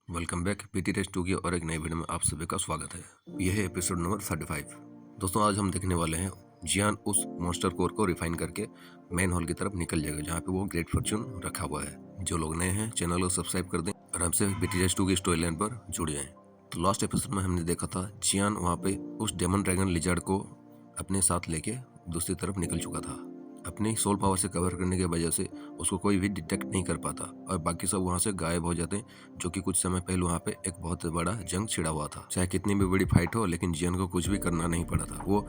Welcome back PT test 2 की और एक नई वीडियो में आप सभी का स्वागत है। यह है एपिसोड नंबर 35। दोस्तों आज हम देखने वाले हैं जियान उस मॉन्स्टर कोर को रिफाइन करके मेन हॉल की तरफ निकल जाएगा जहाँ पे वो ग्रेट फॉर्चून रखा हुआ है। जो लोग नए हैं चैनल को सब्सक्राइब कर दें और हमसे पीटी टेस्ट 2 की स्टोरी लाइन पर जुड़ जाएं। तो लास्ट एपिसोड में हमने देखा था जियान वहाँ पे उस डेमन ड्रैगन लिजर्ड को अपने साथ लेके दूसरी तरफ निकल चुका था। अपनी सोल पावर से कवर करने की वजह से उसको कोई भी डिटेक्ट नहीं कर पाता और बाकी सब वहाँ से गायब हो जाते हैं, जो कि कुछ समय पहले वहाँ पे एक बहुत बड़ा जंग छिड़ा हुआ था। चाहे कितनी भी बड़ी फाइट हो, लेकिन जियन को कुछ भी करना नहीं पड़ा था। वो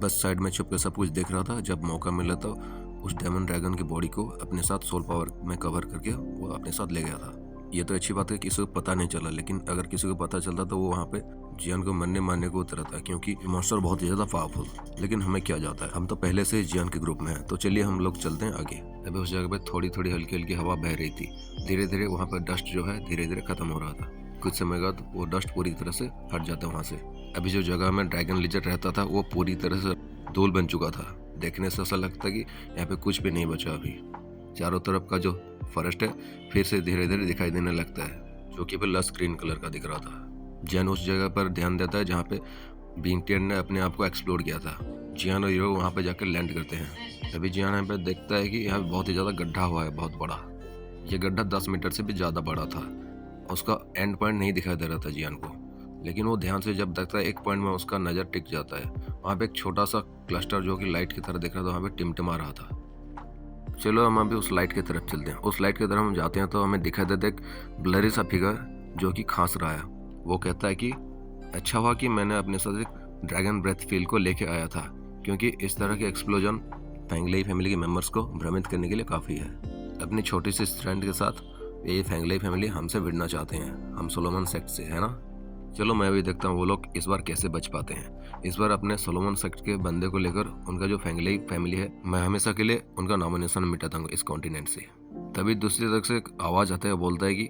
बस साइड में छुप के सब कुछ देख रहा था। जब मौका मिला तो उस डेमन ड्रैगन की बॉडी को अपने साथ सोल पावर में कवर करके वो अपने साथ ले गया था। ये तो अच्छी बात है किसी को पता नहीं चला, लेकिन अगर किसी को पता चलता तो वो वहाँ पे जियान को मरने मारने को उतरा था, क्योंकि मॉन्स्टर बहुत ही ज्यादा पावरफुल। लेकिन हमें क्या जाता है, हम तो पहले से जियान के ग्रुप में हैं। तो चलिए हम लोग चलते हैं आगे। अभी उस जगह पे थोड़ी थोड़ी हल्की हल्की हवा बह रही थी। धीरे धीरे वहाँ पर डस्ट जो है धीरे धीरे खत्म हो रहा था। कुछ समय बाद वो डस्ट पूरी तरह से हट जाता है वहाँ से। अभी जो जगह में ड्रैगन लिजर्ड रहता था वो पूरी तरह से धूल बन चुका था। देखने से ऐसा लगता है कि यहाँ पे कुछ भी नहीं बचा। अभी चारों तरफ का जो फॉरेस्ट है फिर से धीरे धीरे दिखाई देने लगता है, जो कि लस ग्रीन कलर का दिख रहा था। जियान उस जगह पर ध्यान देता है जहाँ पे बींगटियन ने अपने आप को एक्सप्लोर किया था। जियान और हीरो वहाँ पे जाकर लैंड करते हैं। अभी जियान यहाँ पे देखता है कि यहाँ बहुत ही ज़्यादा गड्ढा हुआ है, बहुत बड़ा। ये गड्ढा 10 मीटर से भी ज़्यादा बड़ा था। उसका एंड पॉइंट नहीं दिखाई दे रहा था जियान को, लेकिन वो ध्यान से जब देखता है एक पॉइंट में उसका नज़र टिक जाता है। वहाँ पे एक छोटा सा क्लस्टर जो कि लाइट की तरह दिख रहा था, वहाँ पे टिमटिमा रहा था। चलो हम अभी उस लाइट की तरफ चलते हैं। उस लाइट की तरफ हम जाते हैं तो हमें दिखाई देता है एक ब्लरी सा फिगर जो कि खांस रहा है। वो कहता है कि अच्छा हुआ कि मैंने अपने साथ एक ड्रैगन ब्रेथ फील को लेके आया था, क्योंकि इस तरह के एक्सप्लोजन फैंगलेई फैमिली के मेंबर्स को भ्रमित करने के लिए काफ़ी है। अपनी छोटी सी स्ट्रेंथ के साथ ये फैंगलेई फैमिली हमसे भिड़ना चाहते हैं, हम सोलोमन सेक्ट से, है ना। चलो मैं भी देखता हूँ वो लोग इस बार कैसे बच पाते हैं। इस बार अपने सोलोमन सेक्ट के बंदे को लेकर उनका जो फैंगलेई फैमिली है, मैं हमेशा के लिए उनका नामोनिशान मिटा दूंगा इस कॉन्टिनेंट से। तभी दूसरी तरफ से एक आवाज़ आता है, बोलता है कि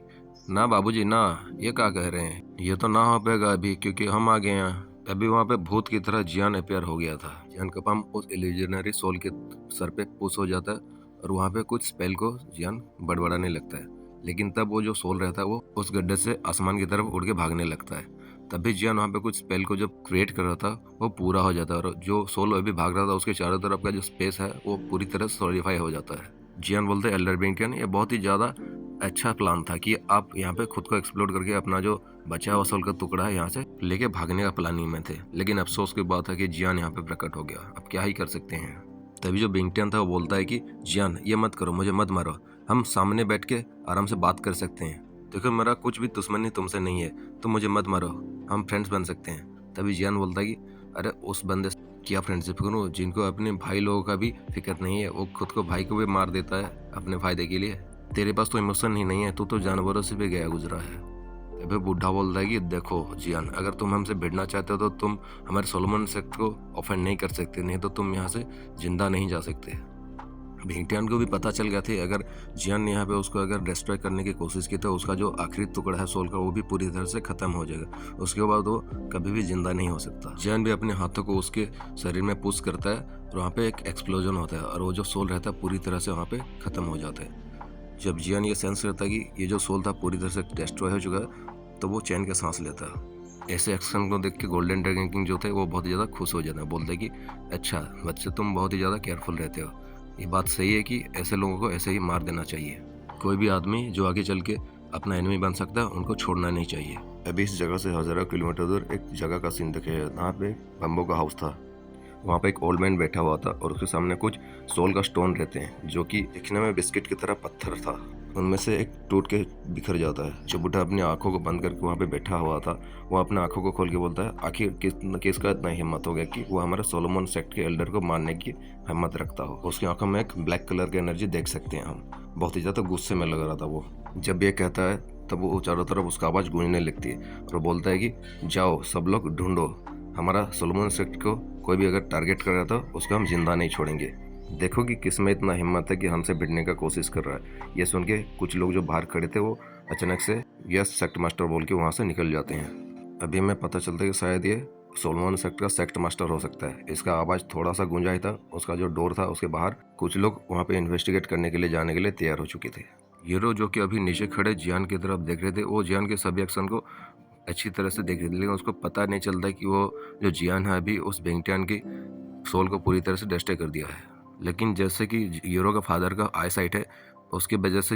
ना बाबूजी ना, ये क्या कह रहे हैं, ये तो ना हो पाएगा अभी, क्योंकि हम आ गए हैं। तभी वहाँ पे भूत की तरह जियान अपेयर हो गया था। जियान का पाम उस इल्यूजनरी सोल के सर पे पुश हो जाता है और वहाँ पे कुछ स्पेल को जियान बड़बड़ाने लगता है। लेकिन तब वो जो सोल रहता है वो उस गड्ढे से आसमान की तरफ उड़ के भागने लगता है। तभी जियान वहाँ पे कुछ स्पेल को जब क्रिएट कर रहा था वो पूरा हो जाता है, और जो सोल अभी भाग रहा था उसके चारों तरफ का जो स्पेस है वो पूरी तरह सॉलिडिफाई हो जाता है। जियान बोलते हैं एल्डर बींगटियन, ये बहुत ही ज़्यादा अच्छा प्लान था कि आप यहाँ पे खुद को एक्सप्लोर करके अपना जो बचा हुआ सोल का टुकड़ा है यहाँ से लेके भागने का प्लानिंग में थे। लेकिन अफसोस की बात है कि जियान यहाँ पे प्रकट हो गया। अब क्या ही कर सकते हैं। तभी जो बिंगटियन था वो बोलता है कि जियान ये मत करो, मुझे मत मारो, हम सामने बैठ के आराम से बात कर सकते हैं। देखो मेरा कुछ भी दुश्मनी तुमसे नहीं है, तुम मुझे मत मारो, हम फ्रेंड्स बन सकते हैं। तभी जियान बोलता है कि अरे उस बंदे से क्या फ्रेंडशिप करूँ जिनको अपने भाई लोगों का भी फिक्र नहीं है, वो खुद को भाई को भी मार देता है अपने फायदे के लिए। तेरे पास तो इमोशन ही नहीं है, तू तो जानवरों से भी गया गुजरा है। तभी बूढ़ा बोलता है कि देखो जियान, अगर तुम हमसे भिड़ना चाहते हो तो तुम हमारे सोलोमन सेक्ट को ऑफेंड नहीं कर सकते, नहीं तो तुम यहाँ से जिंदा नहीं जा सकते। भिंगटियान को भी पता चल गया था अगर जियान ने यहाँ पे उसको अगर डिस्ट्रॉय करने की कोशिश की तो उसका जो आखिरी टुकड़ा है सोल का वो भी पूरी तरह से खत्म हो जाएगा। उसके बाद वो कभी भी जिंदा नहीं हो सकता। जियान भी अपने हाथों को उसके शरीर में पुश करता है और वहाँ पे एक एक्सप्लोजन होता है और वो जो सोल रहता है पूरी तरह से वहाँ पे खत्म हो जाता है। जब जियान ये सेंस करता है कि ये जो सोल था पूरी तरह से डिस्ट्रॉय हो चुका है, तो वो चैन के सांस लेता है। ऐसे एक्शन को देख के गोल्डन ड्रैगन किंग जो थे वो बहुत ही ज़्यादा खुश हो जाता है। बोलते हैं कि अच्छा बच्चे, तुम बहुत ही ज़्यादा केयरफुल रहते हो। ये बात सही है कि ऐसे लोगों को ऐसे ही मार देना चाहिए। कोई भी आदमी जो आगे चल के अपना एनिमी बन सकता है उनको छोड़ना नहीं चाहिए। अभी इस जगह से हज़ारों किलोमीटर दूर एक जगह का सीन दिखे, जहाँ पे बम्बो का हाउस था। वहाँ पे एक ओल्ड मैन बैठा हुआ था और उसके सामने कुछ सोल का स्टोन रहते हैं जो कि दिखने में बिस्किट की तरह पत्थर था। उनमें से एक टूट के बिखर जाता है। जो बूढ़ा अपनी आंखों को बंद करके वहाँ पे बैठा हुआ था वो अपने आंखों को खोल के बोलता है आखिर किसका इतना हिम्मत हो गया कि वो हमारे सोलोमन सेक्ट के एल्डर को मारने की हिम्मत रखता हो। उसकी आंखों में एक ब्लैक कलर की एनर्जी देख सकते हैं हम। बहुत ही ज़्यादा गुस्से में लग रहा था वो। जब ये कहता है तब वो चारों तरफ उसका आवाज़ गूंजने लगती है और बोलता है कि जाओ सब लोग ढूंढो, हमारा सोलोमन सेक्ट को कोई भी अगर टारगेट कर रहा था उसको हम जिंदा नहीं छोड़ेंगे। देखो कि किसमें इतना हिम्मत है कि हमसे भिड़ने का कोशिश कर रहा है। ये सुन के कुछ लोग जो बाहर खड़े थे वो अचानक से यस सेक्ट मास्टर बोल के वहाँ से निकल जाते हैं। अभी हमें पता चलता है कि शायद ये सोलोमन सेक्ट का सेक्ट मास्टर हो सकता है। इसका आवाज़ थोड़ा सा गूंजा ही था। उसका जो डोर था उसके बाहर कुछ लोग वहाँ पे इन्वेस्टिगेट करने के लिए जाने के लिए तैयार हो चुके थे। हीरो जो कि अभी नीचे खड़े जियान की तरफ देख रहे थे, वो जियान के सभी एक्शन को अच्छी तरह से देख रहे थे, लेकिन उसको पता नहीं चलता कि वो जो जियान है अभी उस बेंगटियान की सोल को पूरी तरह से डिस्ट्रॉय कर दिया है। लेकिन जैसे कि हीरो का फादर का आई साइट है, उसकी वजह से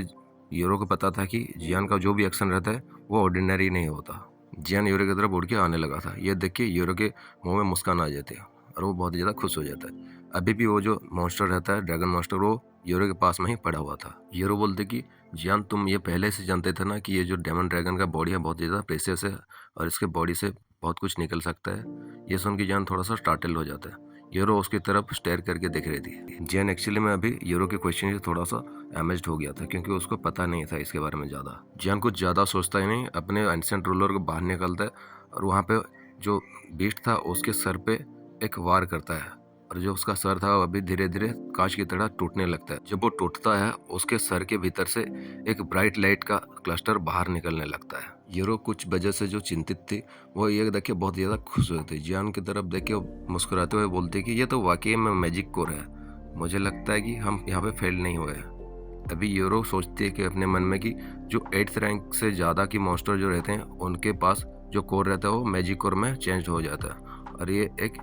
हीरो को पता था कि जियान का जो भी एक्शन रहता है वो ऑर्डिनरी नहीं होता। जियान हीरो की तरफ उड़ के आने लगा था। ये देख के हीरो के मुंह में मुस्कान आ जाती है और वो बहुत ज़्यादा खुश हो जाता है। अभी भी वो जो मॉन्स्टर रहता है, ड्रैगन मॉन्स्टर, वो हीरो के पास में ही पड़ा हुआ था। हीरो बोलते कि जियान, तुम ये पहले से जानते थे ना कि ये जो डेमन ड्रैगन का बॉडी है बहुत ज़्यादा प्रेशियस है और इसके बॉडी से बहुत कुछ निकल सकता है। ये सुन के जियान थोड़ा सा स्टार्टल हो जाता है। हीरो उसकी तरफ स्टेयर करके देख रही थी। जियान एक्चुअली में अभी हीरो के क्वेश्चन से थोड़ा सा अमेज्ड हो गया था, क्योंकि उसको पता नहीं था इसके बारे में ज़्यादा। जियान कुछ ज़्यादा सोचता ही नहीं, अपने एंशिएंट रूलर को बाहर निकलता है और वहाँ पे जो बीस्ट था उसके सर पे एक वार करता है और जो उसका सर था वो अभी धीरे धीरे कांच की तरह टूटने लगता है। जब वो टूटता है, उसके सर के भीतर से एक ब्राइट लाइट का क्लस्टर बाहर निकलने लगता है। हीरो कुछ वजह से जो चिंतित थी, वो ये देख के बहुत ज़्यादा खुश हुए थे। जियान की तरफ देख के मुस्कुराते हुए बोलते कि ये तो वाकई में मैजिक कोर है, मुझे लगता है कि हम यहाँ पे फेल नहीं हुए। अभी हीरो सोचती है कि अपने मन में कि जो 8th रैंक से ज़्यादा की मॉन्स्टर जो रहते हैं उनके पास जो कोर रहता है वो मैजिक कोर में चेंज हो जाता है और ये एक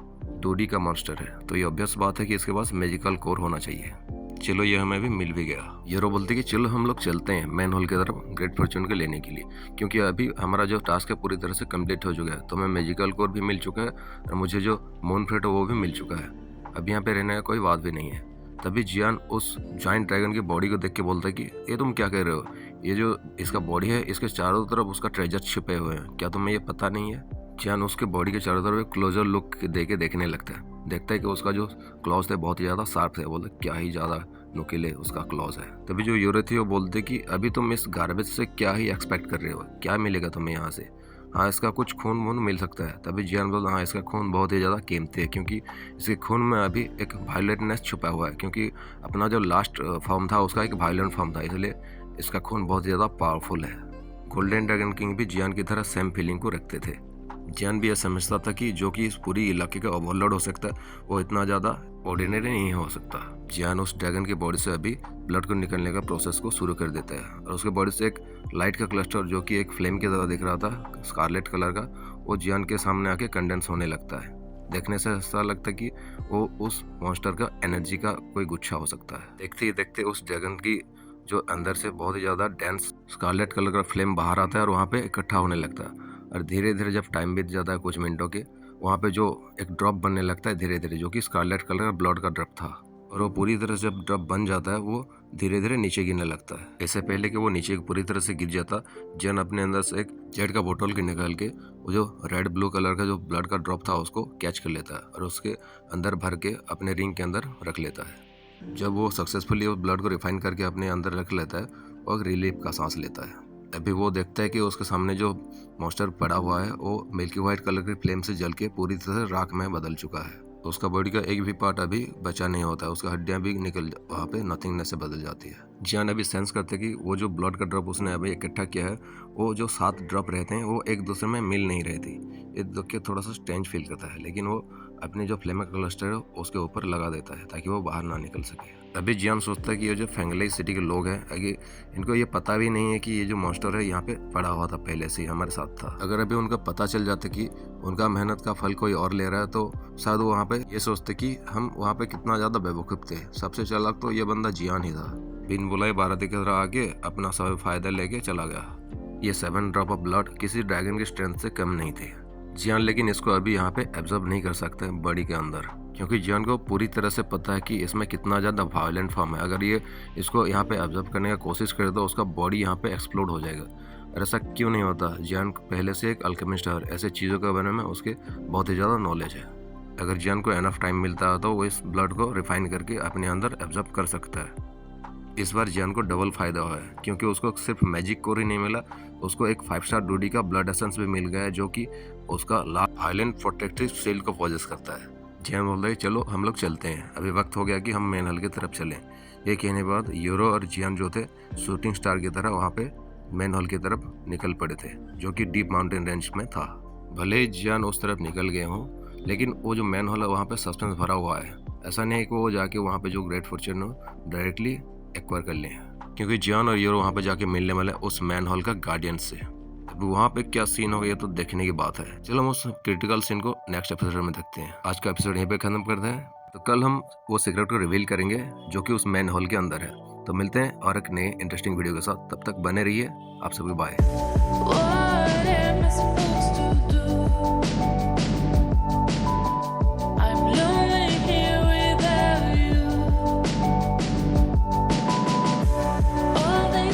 2D का मॉन्स्टर है, तो ये ऑब्वियस बात है कि इसके पास मैजिकल कोर होना चाहिए। चलो, ये हमें भी मिल भी गया। हीरो बोलते कि चलो हम लोग चलते हैं मैन होल की तरफ ग्रेट फॉर्च्यून को लेने के लिए, क्योंकि अभी हमारा जो टास्क है पूरी तरह से कंप्लीट हो चुका है। तो हमें मैजिकल कोर भी मिल चुका है और मुझे जो मून फ्रेट है वो भी मिल चुका है। अब यहाँ पे रहने का कोई बात भी नहीं है। तभी जियान उस जाइंट ड्रैगन की बॉडी को देख के बोलता है कि ये तुम क्या कह रहे हो, ये जो इसका बॉडी है इसके चारों तरफ उसका ट्रेजर छिपे हुए हैं, क्या तुम्हें ये पता नहीं है? जियान उसके बॉडी के चारों तरफ एक क्लोजर लुक दे के देखने लगता है। देखता है कि उसका जो क्लॉज थे बहुत ही ज़्यादा शार्प थे। बोलते क्या ही ज़्यादा नुकीले उसका क्लॉज है। तभी जो यूरो थी वो बोलते कि अभी तुम इस गार्बेज से क्या ही एक्सपेक्ट कर रहे हो, क्या मिलेगा तुम्हें यहाँ से? हाँ, इसका कुछ खून वून मिल सकता है। तभी जियान बोलता हाँ, इसका खून बहुत ही ज़्यादा कीमती है, क्योंकि इसके खून में अभी एक वायलेंटनेस छुपा हुआ है, क्योंकि अपना जो लास्ट फॉर्म था उसका एक वायलेंट फॉर्म था, इसलिए इसका खून बहुत ज़्यादा पावरफुल है। गोल्डन ड्रैगन किंग भी जियान की तरह सेम फीलिंग को रखते थे। जियान भी यह समझता था कि जो कि इस पूरी इलाके का ओवरलॉर्ड हो सकता है वो इतना ज़्यादा ऑर्डिनरी नहीं हो सकता। जियान उस ड्रैगन की बॉडी से अभी ब्लड को निकलने का प्रोसेस को शुरू कर देता है और उसके बॉडी से एक लाइट का क्लस्टर जो कि एक फ्लेम की तरह दिख रहा था स्कारलेट कलर का, वो जियान के सामने आके कंडेंस होने लगता है। देखने से ऐसा लगता है कि वो उस मॉन्स्टर का एनर्जी का कोई गुच्छा हो सकता है। देखते ही देखते उस ड्रैगन की जो अंदर से बहुत ही ज़्यादा डेंस स्कारलेट कलर का फ्लेम बाहर आता है और वहाँ पे इकट्ठा होने लगता है। और धीरे धीरे जब टाइम बीत जाता है कुछ मिनटों के, वहाँ पे जो एक ड्रॉप बनने लगता है धीरे धीरे, जो कि स्कारलेट कलर का ब्लड का ड्रॉप था। और वो पूरी तरह से जब ड्रॉप बन जाता है वो धीरे धीरे नीचे गिरने लगता है। इससे पहले कि वो नीचे पूरी तरह से गिर जाता, जन अपने अंदर से एक जेड का बोतल के निकाल के वो जो रेड ब्लू कलर का जो ब्लड का ड्रॉप था उसको कैच कर लेता है और उसके अंदर भर के अपने रिंग के अंदर रख लेता है। जब वो सक्सेसफुली उस ब्लड को रिफाइन करके अपने अंदर रख लेता है और रिलीफ का सांस लेता है। अभी वो देखता है कि उसके सामने जो मॉन्स्टर पड़ा हुआ है वो मिल्की वाइट कलर की फ्लेम से जल के पूरी तरह से राख में बदल चुका है। तो उसका बॉडी का एक भी पार्ट अभी बचा नहीं होता है, उसका हड्डियां भी निकल वहाँ पे नथिंगनेस से बदल जाती है। जियान अभी सेंस करते कि वो जो ब्लड का ड्रॉप उसने अभी इकट्ठा किया है, वो जो 7 ड्रॉप रहते हैं वो एक दूसरे में मिल नहीं रहे थे। ये देख के थोड़ा सा स्ट्रेंज फील करता है, लेकिन वो अपने जो फ्लेम का क्लस्टर है उसके ऊपर लगा देता है ताकि वो बाहर ना निकल सके। अभी जियान सोचता है कि ये जो फेंगलाई सिटी के लोग हैं, अभी इनको ये पता भी नहीं है कि ये जो मॉन्स्टर है यहाँ पे पड़ा हुआ था, पहले से ही हमारे साथ था। अगर अभी उनका पता चल जाता कि उनका मेहनत का फल कोई और ले रहा है तो शायद वो वहाँ पे ये सोचते कि हम वहाँ पे कितना ज़्यादा बेवकूफ़ थे। सबसे चालाक तो ये बंदा जियान ही था। बिन बुलाए बाराती की तरह आके अपना सब फायदा लेके चला गया। ये 7 ड्रॉप ऑफ ब्लड किसी ड्रैगन की स्ट्रेंथ से कम नहीं थे। जियान लेकिन इसको अभी यहाँ पे एब्जॉर्ब नहीं कर सकते बॉडी के अंदर, क्योंकि जियान को पूरी तरह से पता है कि इसमें कितना ज़्यादा वायलेंट फॉर्म है। अगर ये इसको यहाँ पे एब्जॉर्ब करने का कोशिश करे तो उसका बॉडी यहाँ पे एक्सप्लोड हो जाएगा। और ऐसा क्यों नहीं होता? जियान पहले से एक अल्केमिस्ट है और ऐसे चीज़ों के बारे में उसके बहुत ही ज़्यादा नॉलेज है। अगर जियान को एनफ टाइम मिलता है तो वो इस ब्लड को रिफाइन करके अपने अंदर एब्जॉर्ब कर सकता है। इस बार जियान को डबल फायदा हुआ है, क्योंकि उसको सिर्फ मैजिक कोर ही नहीं मिला, उसको एक 5 स्टार डूडी का ब्लड एसेंस भी मिल गया है, जो कि उसका वायलेंट प्रोटेक्टिव शील्ड को पॉजेस करता है। जियान बोल रहे चलो हम लोग चलते हैं, अभी वक्त हो गया कि हम मेन हल की तरफ चलें। ये कहने के बाद यूरो और जियान जो थे शूटिंग स्टार की तरह वहाँ पे मेन हॉल की तरफ निकल पड़े थे, जो कि डीप माउंटेन रेंज में था। भले ही जियान उस तरफ निकल गए हों, लेकिन वो जो मेन हॉल है वहाँ पे सस्पेंस भरा हुआ है। ऐसा नहीं है कि वो जाके वहाँ पे जो ग्रेट फॉर्च्यून डायरेक्टली एक्वायर कर लें। क्योंकि जियान और यूरो वहाँ पे जाके मिलने वाले हैं उस मैन होल का गार्डियन से। अब वहाँ पे क्या सीन होगा ये तो देखने की बात है। चलो हम उस क्रिटिकल सीन को नेक्स्ट एपिसोड में देखते हैं। आज का एपिसोड यहीं पे खत्म करते हैं। तो कल हम वो सीक्रेट को रिवील करेंगे जो कि उस मैन होल के अंदर है। तो मिलते हैं और एक नए इंटरेस्टिंग वीडियो के साथ। तब तक बने रहिए। आप सभी bye. What am I supposed to do?